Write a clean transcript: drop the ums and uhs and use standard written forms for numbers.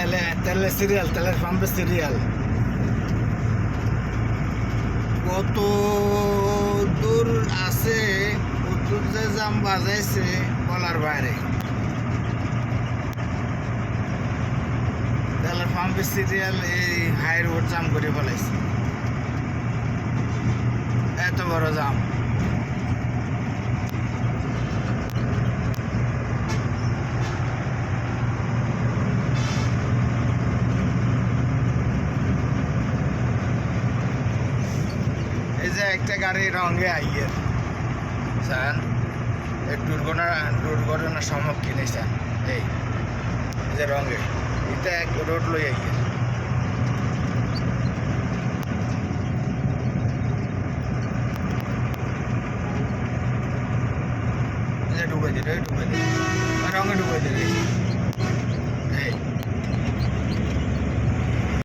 তেলের সিরিয়াল, তেলের পাম্পের সিরিয়াল কত দূর আছে, কত যে জাম বাজাইছে বলার বাইরে। তেলের পাম্পের সিরিয়াল এই হাই রোড জাম করে ফেলাইছে, এত বড় জাম। এই যে একটা গাড়ি রঙে আইয়ের স্যার, এই দুর্ঘটনার সম্মুখীন স্যার, এই যে রঙে এটা এক রোড লই আইয়ের। ডুবে দিলে রঙে ডুবে দিলে